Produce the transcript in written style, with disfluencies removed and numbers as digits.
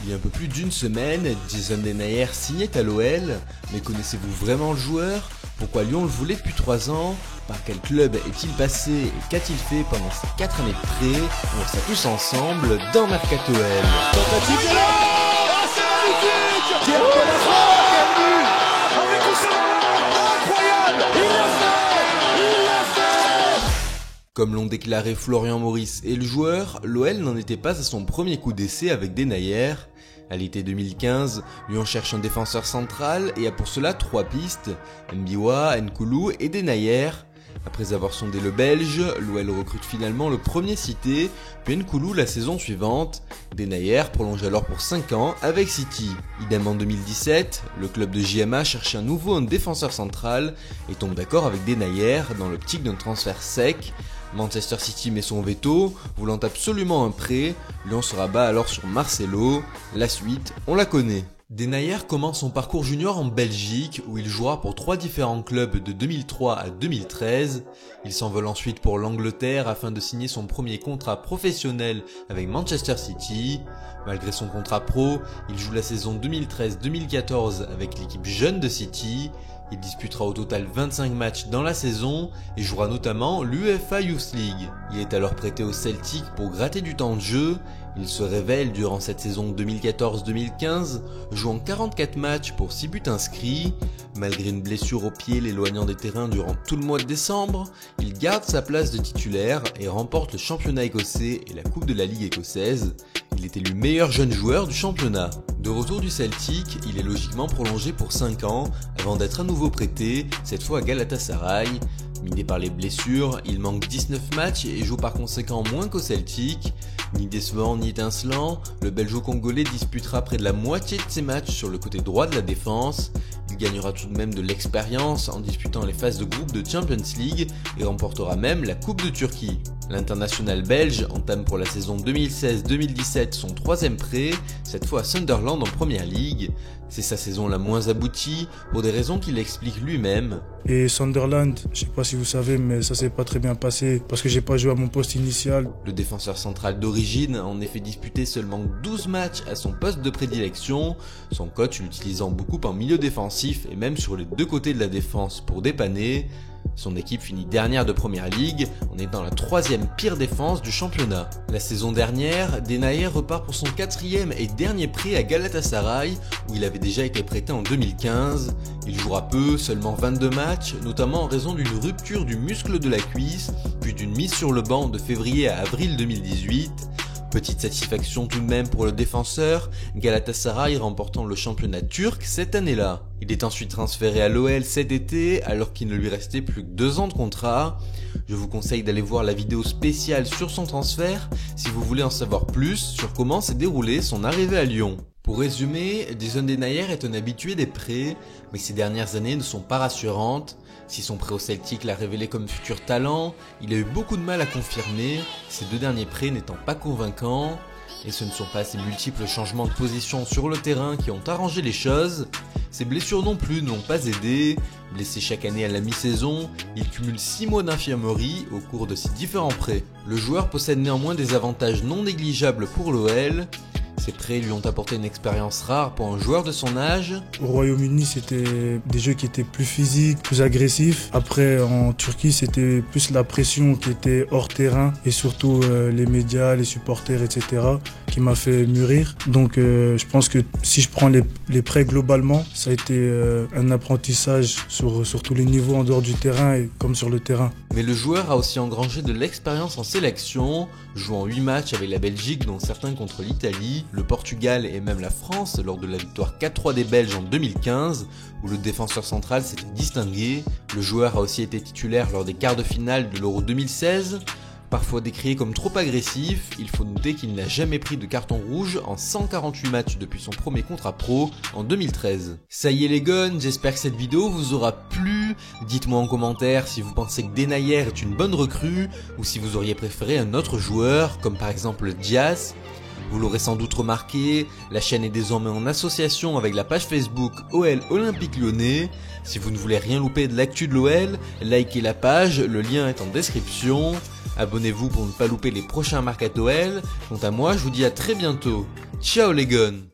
Il y a un peu plus d'une semaine, Jason Denayer signait à l'OL, mais connaissez-vous vraiment le joueur? Pourquoi Lyon le voulait depuis 3 ans? Par quel club est-il passé et qu'a-t-il fait pendant ces 4 années de prêt? On voit ça tous ensemble dans Mercato OL. Tentative de là, c'est magnifique. Pierre Pellegrini, quel but avec Ousmane, incroyable. Il l'a fait. Comme l'ont déclaré Florian Maurice et le joueur, l'OL n'en était pas à son premier coup d'essai avec Denayer. À l'été 2015, Lyon cherche un défenseur central et a pour cela 3 pistes, Mbiwa, Nkoulou et Denayer. Après avoir sondé le Belge, l'OL recrute finalement le premier cité, puis Nkoulou la saison suivante. Denayer prolonge alors pour 5 ans avec City. Idem en 2017, le club de JMA cherche à nouveau un défenseur central et tombe d'accord avec Denayer dans l'optique d'un transfert sec. Manchester City met son veto, voulant absolument un prêt, Lyon se rabat alors sur Marcelo. La suite, on la connaît. Denayer commence son parcours junior en Belgique où il jouera pour 3 différents clubs de 2003 à 2013. Il s'envole ensuite pour l'Angleterre afin de signer son premier contrat professionnel avec Manchester City. Malgré son contrat pro, il joue la saison 2013-2014 avec l'équipe jeune de City. Il disputera au total 25 matchs dans la saison et jouera notamment l'UEFA Youth League. Il est alors prêté au Celtic pour gratter du temps de jeu. Il se révèle durant cette saison 2014-2015, jouant 44 matchs pour 6 buts inscrits. Malgré une blessure au pied l'éloignant des terrains durant tout le mois de décembre, il garde sa place de titulaire et remporte le championnat écossais et la coupe de la Ligue écossaise. Il est élu meilleur jeune joueur du championnat. De retour du Celtic, il est logiquement prolongé pour 5 ans avant d'être à nouveau prêté, cette fois à Galatasaray. Miné par les blessures, il manque 19 matchs et joue par conséquent moins qu'au Celtic. Ni décevant ni étincelant, le Belgeo-Congolais disputera près de la moitié de ses matchs sur le côté droit de la défense. Il gagnera tout de même de l'expérience en disputant les phases de groupe de Champions League et remportera même la Coupe de Turquie. L'international belge entame pour la saison 2016-2017 son 3e prêt, cette fois à Sunderland en Première Ligue. C'est sa saison la moins aboutie, pour des raisons qu'il explique lui-même. Et Sunderland, je sais pas si vous savez, mais ça s'est pas très bien passé parce que j'ai pas joué à mon poste initial. Le défenseur central d'origine a en effet disputé seulement 12 matchs à son poste de prédilection, son coach l'utilisant beaucoup en milieu défensif et même sur les 2 côtés de la défense pour dépanner. Son équipe finit dernière de Première Ligue, en étant la 3e pire défense du championnat. La saison dernière, Denayer repart pour son 4e et dernier prêt à Galatasaray, où il avait déjà été prêté en 2015. Il jouera peu, seulement 22 matchs, notamment en raison d'une rupture du muscle de la cuisse, puis d'une mise sur le banc de février à avril 2018. Petite satisfaction tout de même pour le défenseur, Galatasaray remportant le championnat turc cette année-là. Il est ensuite transféré à l'OL cet été alors qu'il ne lui restait plus que 2 ans de contrat. Je vous conseille d'aller voir la vidéo spéciale sur son transfert si vous voulez en savoir plus sur comment s'est déroulée son arrivée à Lyon. Pour résumer, Jason Denayer est un habitué des prêts, mais ces dernières années ne sont pas rassurantes. Si son prêt au Celtic l'a révélé comme futur talent, il a eu beaucoup de mal à confirmer, ces 2 derniers prêts n'étant pas convaincants. Et ce ne sont pas ces multiples changements de position sur le terrain qui ont arrangé les choses. Ses blessures non plus ne l'ont pas aidé. Blessé chaque année à la mi-saison, il cumule 6 mois d'infirmerie au cours de ses différents prêts. Le joueur possède néanmoins des avantages non négligeables pour l'OL. Ces prêts lui ont apporté une expérience rare pour un joueur de son âge. Au Royaume-Uni, c'était des jeux qui étaient plus physiques, plus agressifs. Après, en Turquie, c'était plus la pression qui était hors terrain et surtout les médias, les supporters, etc. qui m'a fait mûrir. Donc, je pense que si je prends les prêts globalement, ça a été un apprentissage sur tous les niveaux en dehors du terrain et comme sur le terrain. Mais le joueur a aussi engrangé de l'expérience en sélection, jouant 8 matchs avec la Belgique dont certains contre l'Italie, le Portugal et même la France lors de la victoire 4-3 des Belges en 2015 où le défenseur central s'était distingué. Le joueur a aussi été titulaire lors des quarts de finale de l'Euro 2016. Parfois décrié comme trop agressif, il faut noter qu'il n'a jamais pris de carton rouge en 148 matchs depuis son premier contrat pro en 2013. Ça y est les gones, j'espère que cette vidéo vous aura plu. Dites-moi en commentaire si vous pensez que Denayer est une bonne recrue ou si vous auriez préféré un autre joueur comme par exemple Diaz. Vous l'aurez sans doute remarqué, la chaîne est désormais en association avec la page Facebook OL Olympique Lyonnais. Si vous ne voulez rien louper de l'actu de l'OL, likez la page, le lien est en description. Abonnez-vous pour ne pas louper les prochains Mercato OL. Quant à moi, je vous dis à très bientôt. Ciao les gones!